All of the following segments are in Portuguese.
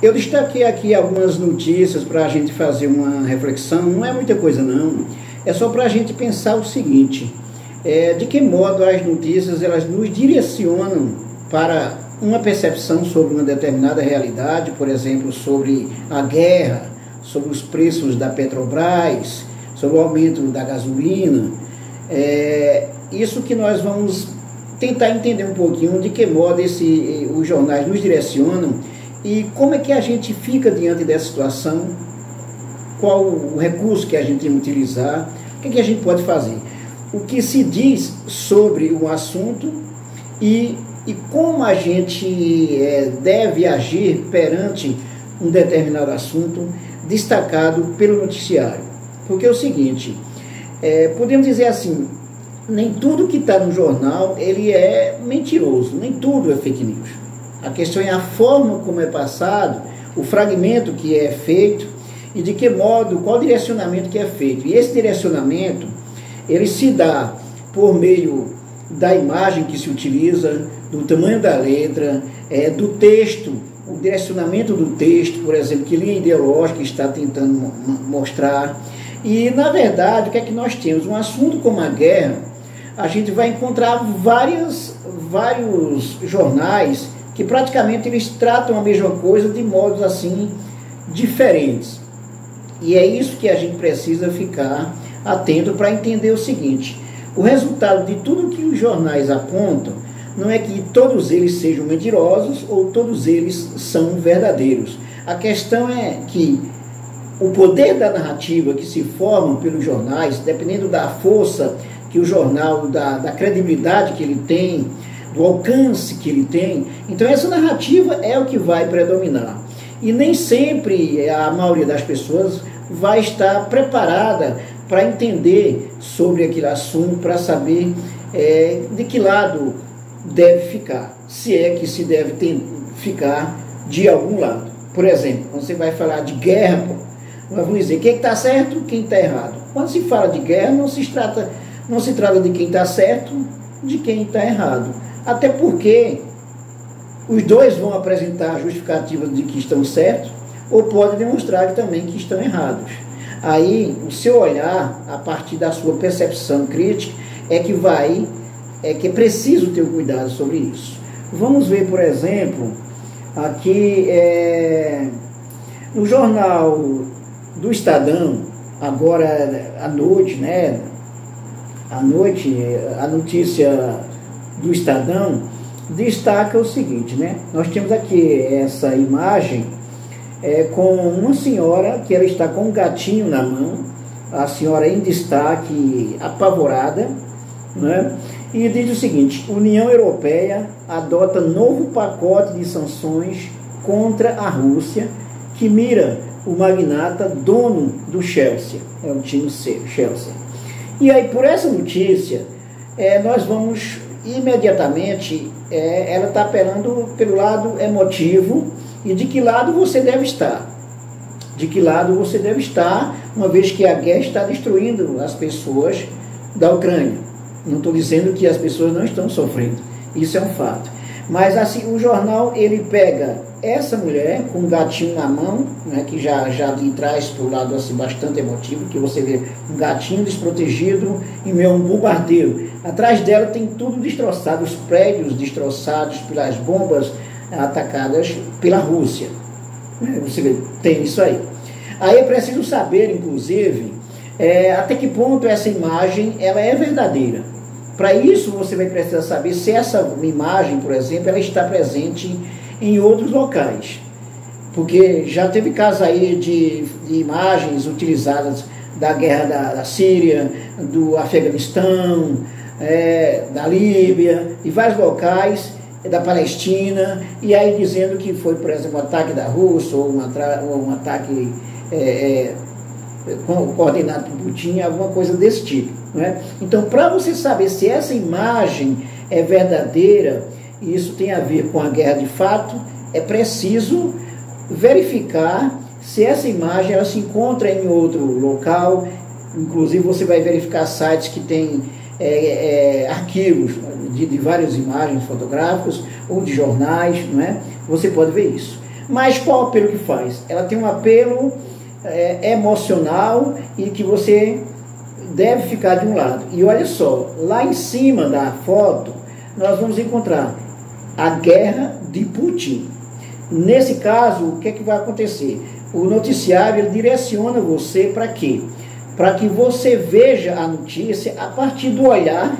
Eu destaquei aqui algumas notícias para a gente fazer uma reflexão, não é muita coisa não, é só para a gente pensar o seguinte, de que modo as notícias elas nos direcionam para uma percepção sobre uma determinada realidade, por exemplo, sobre a guerra, sobre os preços da Petrobras, sobre o aumento da gasolina, isso que nós vamos tentar entender um pouquinho de que modo os jornais nos direcionam e como é que a gente fica diante dessa situação, qual o recurso que a gente tem que utilizar, o que é que a gente pode fazer, o que se diz sobre o assunto e como a gente deve agir perante um determinado assunto destacado pelo noticiário. Porque é o seguinte, podemos dizer assim, nem tudo que está no jornal ele é mentiroso, nem tudo é fake news. A questão é a forma como é passado, o fragmento que é feito e de que modo, qual direcionamento que é feito. E esse direcionamento, ele se dá por meio da imagem que se utiliza, do tamanho da letra, do texto, o direcionamento do texto, por exemplo, que linha ideológica está tentando mostrar. E, na verdade, o que é que nós temos? Um assunto como a guerra, a gente vai encontrar vários jornais que praticamente eles tratam a mesma coisa de modos assim diferentes. E é isso que a gente precisa ficar atento para entender o seguinte, o resultado de tudo que os jornais apontam não é que todos eles sejam mentirosos ou todos eles são verdadeiros. A questão é que o poder da narrativa que se forma pelos jornais, dependendo da força que o jornal, da credibilidade que ele tem, do alcance que ele tem, então essa narrativa é o que vai predominar. E nem sempre a maioria das pessoas vai estar preparada para entender sobre aquele assunto, para saber de que lado deve ficar, se é que se deve ficar de algum lado. Por exemplo, quando você vai falar de guerra, vamos dizer quem está certo, quem está errado. Quando se fala de guerra, não se trata de quem está certo, de quem está errado. Até porque os dois vão apresentar justificativas de que estão certos ou podem demonstrar também que estão errados. Aí, o seu olhar, a partir da sua percepção crítica, é que é preciso ter um cuidado sobre isso. Vamos ver, por exemplo, aqui no jornal do Estadão, agora à noite, né? À noite, a notícia do Estadão destaca o seguinte, né? Nós temos aqui essa imagem com uma senhora que ela está com um gatinho na mão, a senhora em destaque, apavorada, né? E diz o seguinte, União Europeia adota novo pacote de sanções contra a Rússia que mira o magnata dono do Chelsea, é o time Chelsea. E aí, por essa notícia, nós vamos imediatamente, ela está apelando pelo lado emotivo e de que lado você deve estar. De que lado você deve estar, uma vez que a guerra está destruindo as pessoas da Ucrânia. Não estou dizendo que as pessoas não estão sofrendo, isso é um fato. Mas assim, o jornal, ele pega essa mulher com um gatinho na mão, né, que já lhe traz para o lado assim, bastante emotivo, que você vê um gatinho desprotegido em meio a um bombardeio. Atrás dela tem tudo destroçado, os prédios destroçados pelas bombas atacadas pela Rússia. Você vê, tem isso aí. Aí é preciso saber, inclusive, até que ponto essa imagem ela é verdadeira. Para isso, você vai precisar saber se essa imagem, por exemplo, ela está presente em outros locais. Porque já teve casos aí de imagens utilizadas da guerra da Síria, do Afeganistão, da Líbia, e vários locais da Palestina, e aí dizendo que foi, por exemplo, um ataque da Rússia, ou um ataque coordenado por Putin, alguma coisa desse tipo, né? Então, para você saber se essa imagem é verdadeira, e isso tem a ver com a guerra de fato, é preciso verificar se essa imagem ela se encontra em outro local. Inclusive, você vai verificar sites que têm arquivos de várias imagens fotográficas ou de jornais, não é? Você pode ver isso. Mas qual o apelo que faz? Ela tem um apelo emocional e que você deve ficar de um lado. E olha só, lá em cima da foto, nós vamos encontrar a guerra de Putin. Nesse caso, o que é que vai acontecer? O noticiário ele direciona você para quê? Para que você veja a notícia a partir do olhar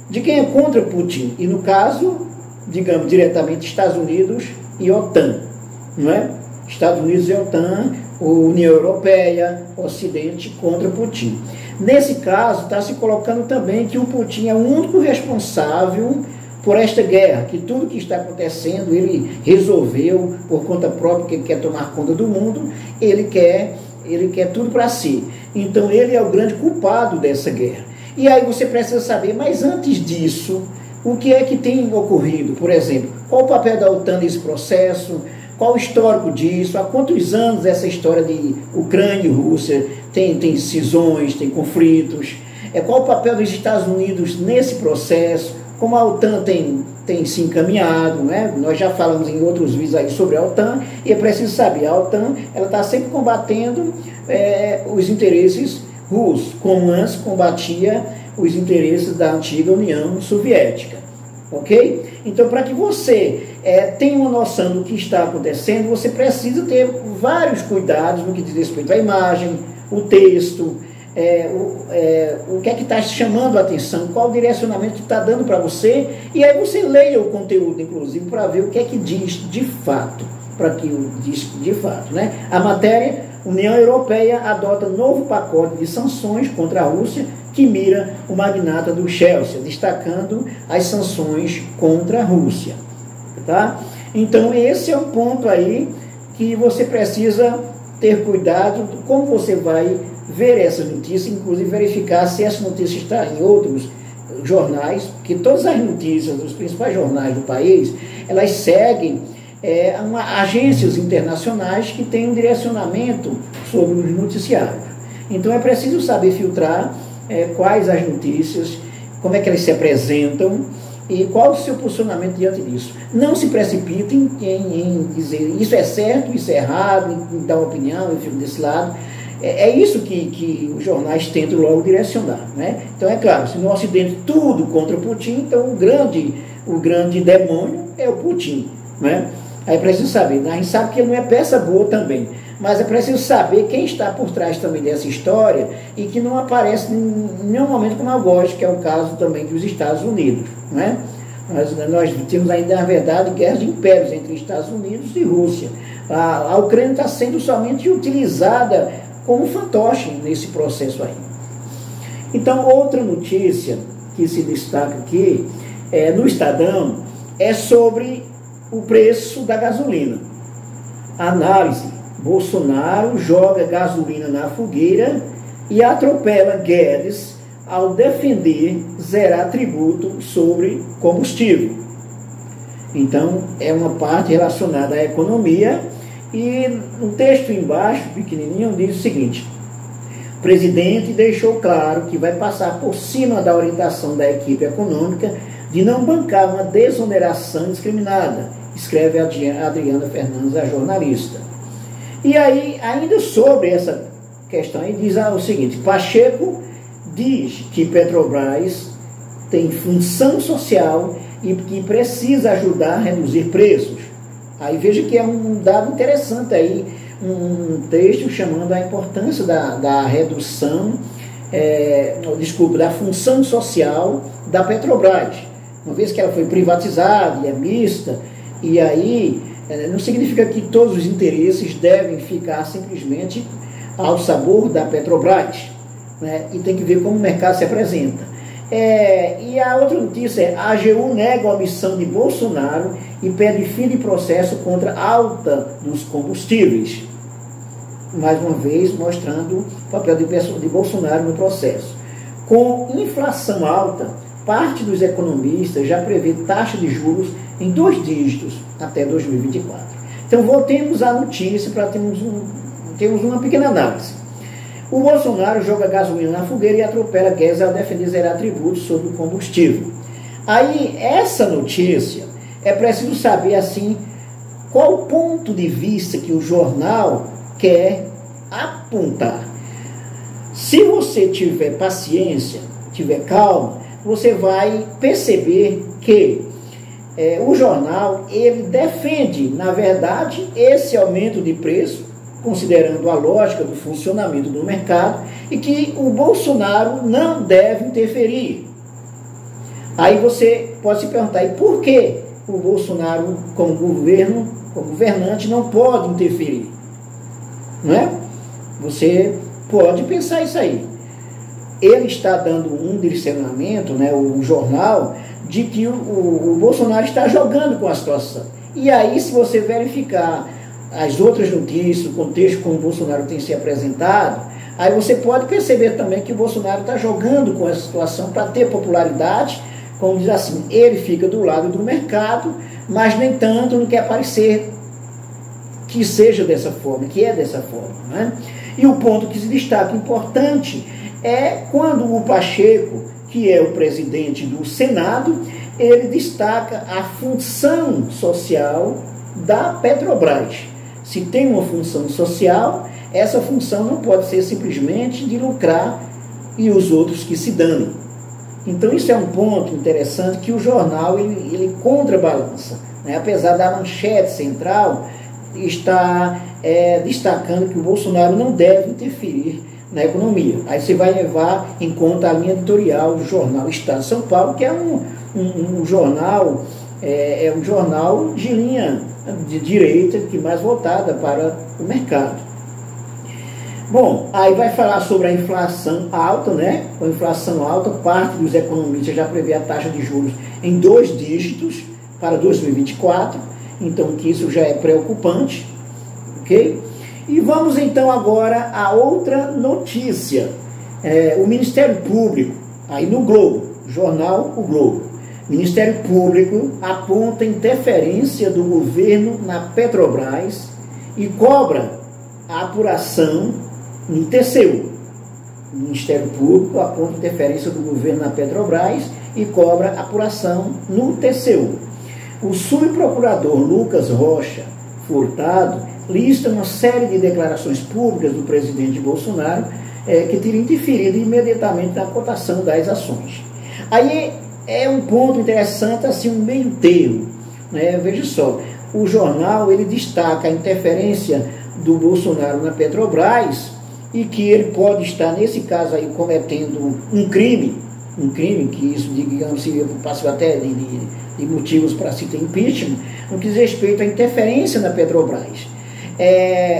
de quem é contra Putin. E no caso, digamos, diretamente Estados Unidos e OTAN, não é? Estados Unidos e OTAN, União Europeia, Ocidente contra Putin. Nesse caso, está se colocando também que o Putin é o único responsável por esta guerra, que tudo que está acontecendo, ele resolveu por conta própria, que ele quer tomar conta do mundo, ele quer tudo para si. Então ele é o grande culpado dessa guerra. E aí você precisa saber, mas antes disso, o que é que tem ocorrido? Por exemplo, qual o papel da OTAN nesse processo? Qual o histórico disso? Há quantos anos essa história de Ucrânia e Rússia tem cisões, tem conflitos? Qual o papel dos Estados Unidos nesse processo? Como a OTAN tem se encaminhado, né? Nós já falamos em outros vídeos aí sobre a OTAN, e é preciso saber, a OTAN está sempre combatendo os interesses russos, como antes combatia os interesses da antiga União Soviética. Ok? Então, para que você tenha uma noção do que está acontecendo, você precisa ter vários cuidados no que diz respeito à imagem, o texto, o que é que está chamando a atenção, qual o direcionamento que está dando para você, e aí você leia o conteúdo, inclusive, para ver o que é que diz de fato, para que diz de fato, né? A matéria, União Europeia adota novo pacote de sanções contra a Rússia que mira o magnata do Chelsea, destacando as sanções contra a Rússia. Tá? Então, esse é um ponto aí que você precisa ter cuidado como você vai ver essa notícia, inclusive verificar se essa notícia está em outros jornais, porque todas as notícias dos principais jornais do país, elas seguem agências internacionais que têm um direcionamento sobre os noticiários. Então é preciso saber filtrar quais as notícias, como é que elas se apresentam e qual o seu posicionamento diante disso. Não se precipitem em dizer isso é certo, isso é errado, em dar uma opinião, eu fico desse lado. É isso que os jornais tentam logo direcionar, né? Então é claro, se no Ocidente tudo contra Putin, então o grande demônio é o Putin, né? Aí é preciso saber, a gente sabe que ele não é peça boa também, mas é preciso saber quem está por trás também dessa história e que não aparece em nenhum momento como algoz, que é o caso também dos Estados Unidos, né? Nós temos ainda, na verdade, guerras de impérios entre Estados Unidos e Rússia. A Ucrânia está sendo somente utilizada como fantoche nesse processo aí. Então, outra notícia que se destaca aqui, no Estadão, é sobre o preço da gasolina. Análise: Bolsonaro joga gasolina na fogueira e atropela Guedes ao defender zerar tributo sobre combustível. Então, é uma parte relacionada à economia. E no texto embaixo, pequenininho, diz o seguinte: o presidente deixou claro que vai passar por cima da orientação da equipe econômica de não bancar uma desoneração indiscriminada, escreve a Adriana Fernandes, a jornalista. E aí, ainda sobre essa questão, aí diz o seguinte: Pacheco diz que Petrobras tem função social e que precisa ajudar a reduzir preços. Aí veja que é um dado interessante aí, um texto chamando a importância da redução, da função social da Petrobras. Uma vez que ela foi privatizada e é mista, e aí não significa que todos os interesses devem ficar simplesmente ao sabor da Petrobras, né? E tem que ver como o mercado se apresenta. E a outra notícia é: a AGU nega a omissão de Bolsonaro e pede fim de processo contra a alta dos combustíveis. Mais uma vez, mostrando o papel de Bolsonaro no processo. Com inflação alta, parte dos economistas já prevê taxa de juros em 2 dígitos até 2024. Então, voltemos à notícia para termos uma pequena análise. O Bolsonaro joga gasolina na fogueira e atropela Guedes ao defender zerar tributos sobre o combustível. Aí, essa notícia, é preciso saber, assim, qual o ponto de vista que o jornal quer apontar. Se você tiver paciência, tiver calma, você vai perceber que o jornal, ele defende, na verdade, esse aumento de preço, considerando a lógica do funcionamento do mercado, e que o Bolsonaro não deve interferir. Aí você pode se perguntar, e por que o Bolsonaro, como governante, não pode interferir? Não é? Você pode pensar isso aí. Ele está dando um direcionamento, né, o jornal, de que o Bolsonaro está jogando com a situação. E aí, se você verificar as outras notícias, o contexto como o Bolsonaro tem se apresentado, aí você pode perceber também que o Bolsonaro está jogando com essa situação para ter popularidade, como diz assim, ele fica do lado do mercado, mas nem tanto não quer parecer que seja dessa forma, que é dessa forma. Né? E o ponto que se destaca importante é quando o Pacheco, que é o presidente do Senado, ele destaca a função social da Petrobras. Se tem uma função social, essa função não pode ser simplesmente de lucrar e os outros que se danem. Então isso é um ponto interessante que o jornal ele contrabalança, né? Apesar da manchete central estar destacando que o Bolsonaro não deve interferir na economia. Aí você vai levar em conta a linha editorial do jornal Estado de São Paulo, que é um jornal, um jornal de linha de direita, que mais voltada para o mercado. Bom, aí vai falar sobre a inflação alta, né? Com a inflação alta, parte dos economistas já prevê a taxa de juros em 2 dígitos para 2024, então que isso já é preocupante, ok? E vamos então agora a outra notícia. O Ministério Público, aí no Globo, jornal O Globo, Ministério Público aponta interferência do governo na Petrobras e cobra a apuração no TCU. O Ministério Público aponta interferência do governo na Petrobras e cobra apuração no TCU. O subprocurador Lucas Rocha Furtado lista uma série de declarações públicas do presidente Bolsonaro que teria interferido imediatamente na cotação das ações. Aí é um ponto interessante, assim, um meio termo, né? Veja só, o jornal ele destaca a interferência do Bolsonaro na Petrobras e que ele pode estar, nesse caso aí, cometendo um crime que isso, digamos, seria passível até de motivos para se ter impeachment, no que diz respeito à interferência na Petrobras.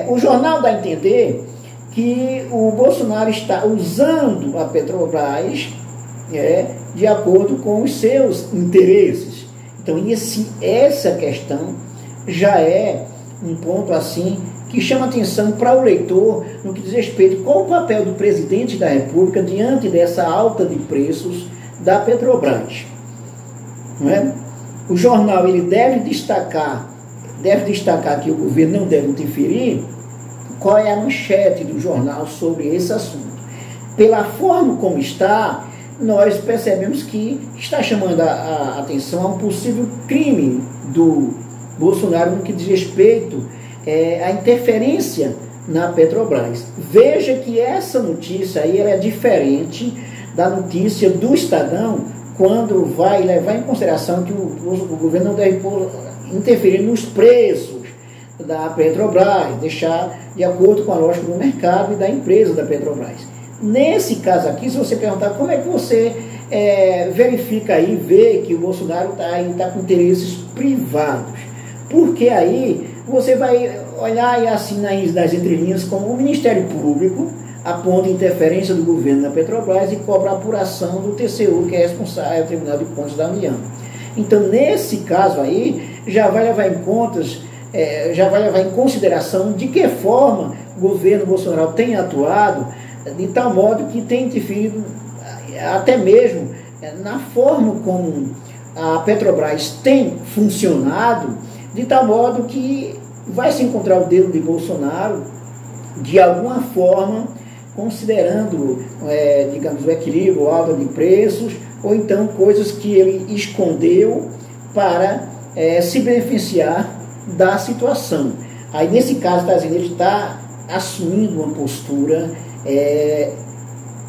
O jornal dá a entender que o Bolsonaro está usando a Petrobras de acordo com os seus interesses. Então, essa questão já é um ponto assim que chama atenção para o leitor no que diz respeito qual o papel do presidente da República diante dessa alta de preços da Petrobras. Não é? O jornal ele deve destacar que o governo não deve interferir. Qual é a manchete do jornal sobre esse assunto? Pela forma como está, nós percebemos que está chamando a atenção a um possível crime do Bolsonaro no que diz respeito à interferência na Petrobras. Veja que essa notícia aí ela é diferente da notícia do Estadão, quando vai levar em consideração que o governo não deve interferir nos preços da Petrobras, deixar de acordo com a lógica do mercado e da empresa da Petrobras. Nesse caso aqui, se você perguntar como é que você verifica aí, vê que o Bolsonaro está com interesses privados, porque aí você vai olhar e assim nas entrelinhas como o Ministério Público aponta interferência do governo na Petrobras e cobra a apuração do TCU, que é responsável, o Tribunal de Contas da União. Então, nesse caso aí, já vai levar em consideração de que forma o governo Bolsonaro tem atuado, de tal modo que tem interferido até mesmo na forma como a Petrobras tem funcionado, de tal modo que vai se encontrar o dedo de Bolsonaro de alguma forma, considerando, digamos, o equilíbrio, alta de preços, ou então coisas que ele escondeu para se beneficiar da situação. Aí, nesse caso, está dizendo, ele está assumindo uma postura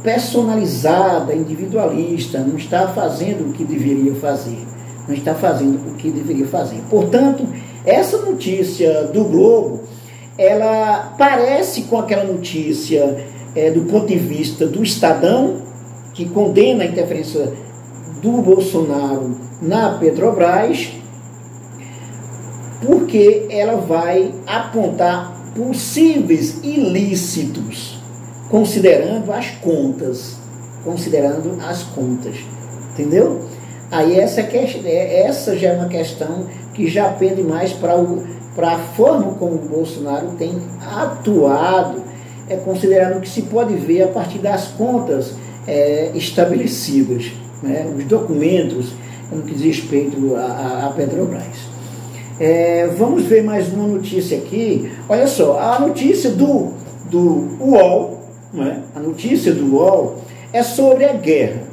personalizada, individualista, não está fazendo o que deveria fazer. Não está fazendo o que deveria fazer. Portanto, essa notícia do Globo, ela parece com aquela notícia do ponto de vista do Estadão, que condena a interferência do Bolsonaro na Petrobras, porque ela vai apontar possíveis ilícitos, considerando as contas, entendeu? Aí essa já é uma questão que já pende mais para a forma como o Bolsonaro tem atuado, considerando o que se pode ver a partir das contas estabelecidas, né, os documentos no que diz respeito à Petrobras. Vamos ver mais uma notícia aqui. Olha só, a notícia do UOL, né, a notícia do UOL é sobre a guerra.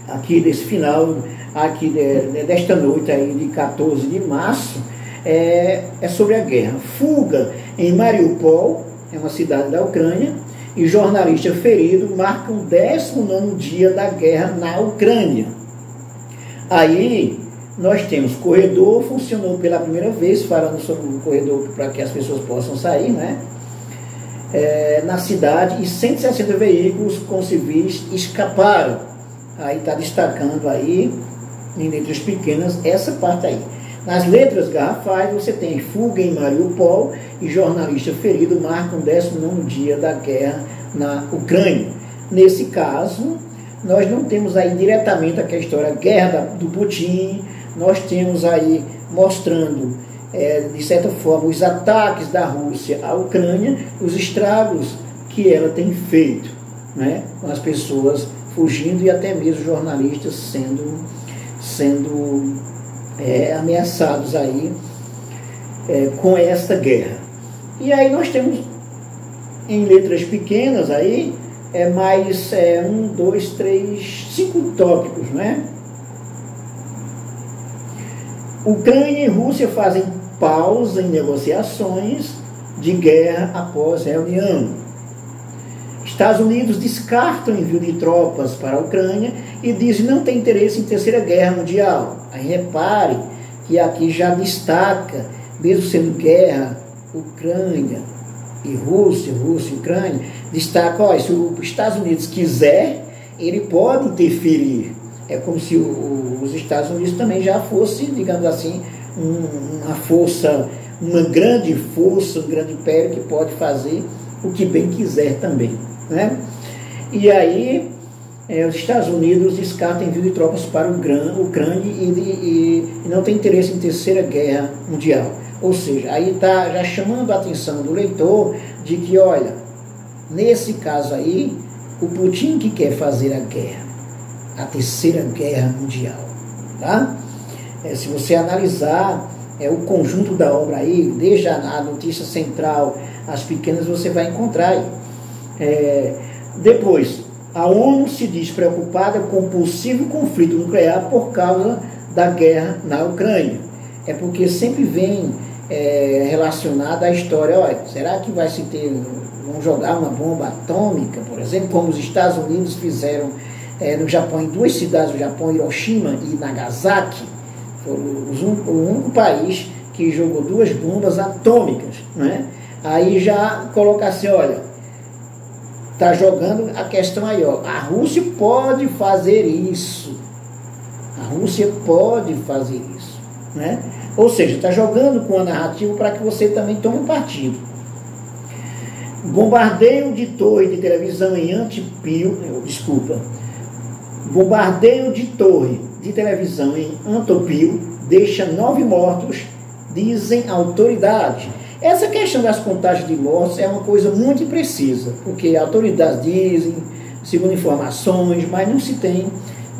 Aqui desse final, aqui desta noite aí de 14 de março, é sobre a guerra. Fuga em Mariupol, é uma cidade da Ucrânia, e jornalista ferido marcam o 19º dia da guerra na Ucrânia. Aí nós temos corredor, funcionou pela primeira vez, falando sobre o corredor para que as pessoas possam sair, né? Na cidade, e 160 veículos com civis escaparam. Aí está destacando aí, em letras pequenas, essa parte aí. Nas letras garrafais, você tem fuga em Mariupol e jornalista ferido marcam o 19º dia da guerra na Ucrânia. Nesse caso, nós não temos aí diretamente a história da guerra do Putin, nós temos aí mostrando, de certa forma, os ataques da Rússia à Ucrânia, os estragos que ela tem feito, né, com as pessoas fugindo e até mesmo jornalistas sendo ameaçados aí com esta guerra. E aí nós temos em letras pequenas aí mais 5 tópicos, né? Ucrânia e Rússia fazem pausa em negociações de guerra após reunião. Estados Unidos descartam o envio de tropas para a Ucrânia e dizem que não tem interesse em terceira guerra mundial. Aí repare que aqui já destaca, mesmo sendo guerra, Ucrânia e Rússia e Ucrânia, destaca, se os Estados Unidos quiser, ele pode interferir. É como se os Estados Unidos também já fosse, digamos assim, uma grande força, um grande império que pode fazer o que bem quiser também, né? E aí os Estados Unidos descartam envio de tropas para a Ucrânia e não tem interesse em terceira guerra mundial. Ou seja, aí está já chamando a atenção do leitor de que, olha, nesse caso aí, o Putin que quer fazer a guerra, a terceira guerra mundial, tá? Se você analisar o conjunto da obra aí, desde a notícia central, as pequenas, você vai encontrar aí. Depois, a ONU se diz preocupada com o possível conflito nuclear por causa da guerra na Ucrânia. É porque sempre vem relacionada à história, olha, será que vão jogar uma bomba atômica, por exemplo, como os Estados Unidos fizeram no Japão, em 2 cidades do Japão, Hiroshima e Nagasaki. Foi o único país que jogou 2 bombas atômicas, né? Aí já coloca assim, olha, está jogando a questão aí, ó, a Rússia pode fazer isso. A Rússia pode fazer isso, né? Ou seja, está jogando com a narrativa para que você também tome um partido. Bombardeio de torre de televisão em Bombardeio de torre de televisão em Antopil deixa 9 mortos, dizem autoridades. Essa questão das contagens de mortos é uma coisa muito imprecisa, porque autoridades dizem, segundo informações, mas não se tem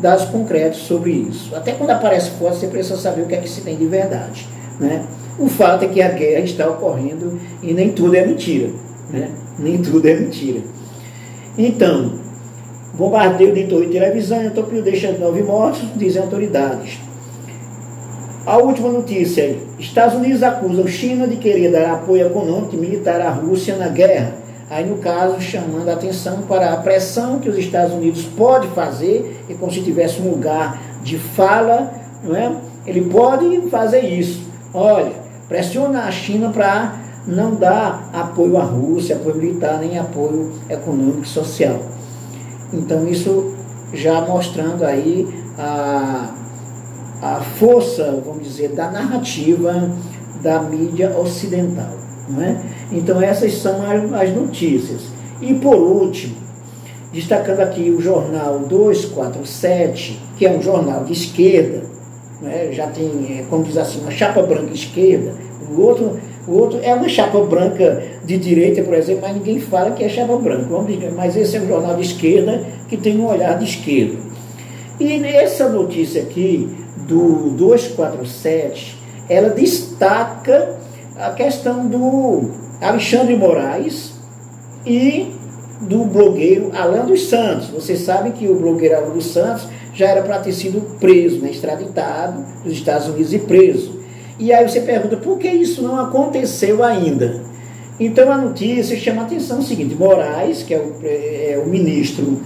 dados concretos sobre isso. Até quando aparece foto, você precisa saber o que é que se tem de verdade, né? O fato é que a guerra está ocorrendo e nem tudo é mentira, né? Nem tudo é mentira. Então, bombardeio de torre de televisão em Antopil deixa 9 mortos, dizem autoridades. A última notícia aí. Estados Unidos acusam China de querer dar apoio econômico e militar à Rússia na guerra. Aí, no caso, chamando a atenção para a pressão que os Estados Unidos pode fazer, e como se tivesse um lugar de fala, não é? Ele pode fazer isso. Olha, pressiona a China para não dar apoio à Rússia, apoio militar, nem apoio econômico e social. Então, isso já mostrando aí a força, vamos dizer, da narrativa da mídia ocidental. Não é? Então essas são as notícias. E por último, destacando aqui o jornal 247, que é um jornal de esquerda, não é? Já tem, como diz assim, uma chapa branca esquerda. O outro é uma chapa branca de direita, por exemplo, mas ninguém fala que é chapa branca. Mas esse é um jornal de esquerda que tem um olhar de esquerda. E nessa notícia aqui do 247, ela destaca a questão do Alexandre Moraes e do blogueiro Alan dos Santos. Vocês sabem que o blogueiro Alan dos Santos já era para ter sido preso, né, extraditado dos Estados Unidos e preso. E aí você pergunta, por que isso não aconteceu ainda? Então a notícia chama a atenção o seguinte: Moraes, que é o ministro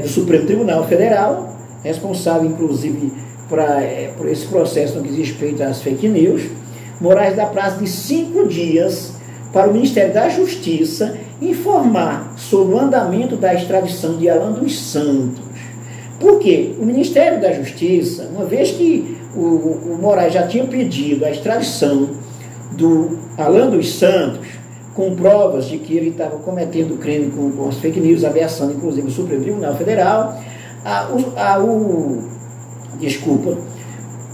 do Supremo Tribunal Federal, responsável inclusive por esse processo no que diz respeito às fake news, Moraes dá prazo de 5 dias para o Ministério da Justiça informar sobre o andamento da extradição de Alan dos Santos. Por quê? O Ministério da Justiça, uma vez que o Moraes já tinha pedido a extradição do Alan dos Santos, com provas de que ele estava cometendo crime com as fake news, ameaçando inclusive o Supremo Tribunal Federal,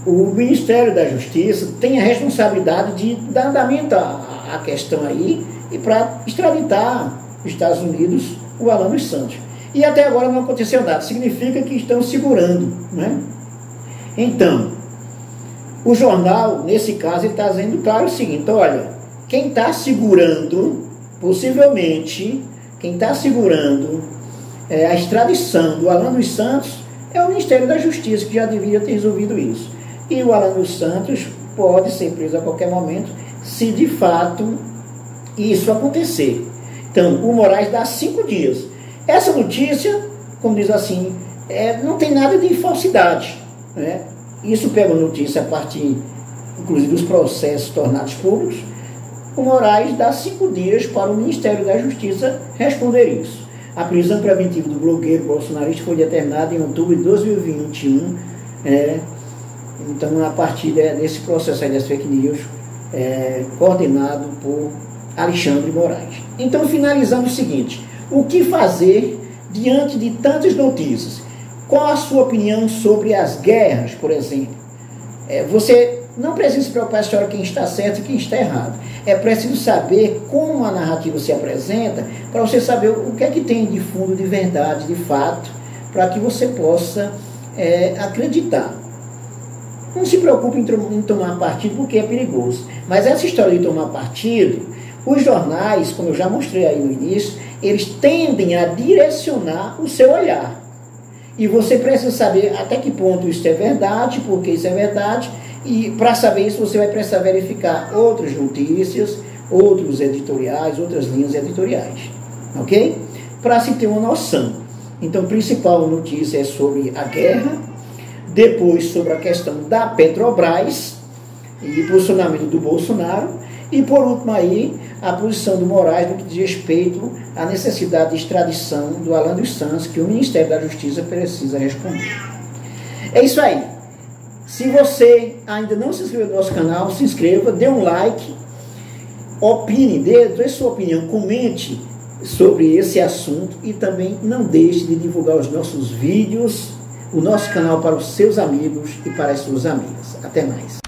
o Ministério da Justiça tem a responsabilidade de dar andamento à questão aí e para extraditar os Estados Unidos o Alan dos Santos. E até agora não aconteceu nada, significa que estão segurando, né? Então, o jornal, nesse caso, ele está dizendo claro o seguinte: olha, quem está segurando, possivelmente, quem está segurando a extradição do Alan dos Santos é o Ministério da Justiça, que já deveria ter resolvido isso. E o Alan dos Santos pode ser preso a qualquer momento, se de fato isso acontecer. Então, o Moraes dá 5 dias. Essa notícia, como diz assim, não tem nada de falsidade, né? Isso pega notícia a partir, inclusive, dos processos tornados públicos. O Moraes dá 5 dias para o Ministério da Justiça responder isso. A prisão preventiva do blogueiro bolsonarista foi determinada em outubro de 2021, então, a partir desse processo aí das fake news, coordenado por Alexandre Moraes. Então, finalizando o seguinte: o que fazer diante de tantas notícias? Qual a sua opinião sobre as guerras, por exemplo? Você não precisa se preocupar se quem está certo e quem está errado. É preciso saber como a narrativa se apresenta, para você saber o que é que tem de fundo, de verdade, de fato, para que você possa acreditar. Não se preocupe em tomar partido, porque é perigoso. Mas essa história de tomar partido, os jornais, como eu já mostrei aí no início, eles tendem a direcionar o seu olhar. E você precisa saber até que ponto isso é verdade, porque isso é verdade, e para saber isso você vai precisar verificar outras notícias, outros editoriais, outras linhas editoriais, ok? Para se ter uma noção. Então, a principal notícia é sobre a guerra, depois sobre a questão da Petrobras e posicionamento do Bolsonaro, e por último aí, a posição do Moraes no que diz respeito à necessidade de extradição do Alan dos Santos, que o Ministério da Justiça precisa responder. É isso aí. Se você ainda não se inscreveu no nosso canal, se inscreva, dê um like, opine, dê sua opinião, comente sobre esse assunto e também não deixe de divulgar os nossos vídeos, o nosso canal para os seus amigos e para as suas amigas. Até mais.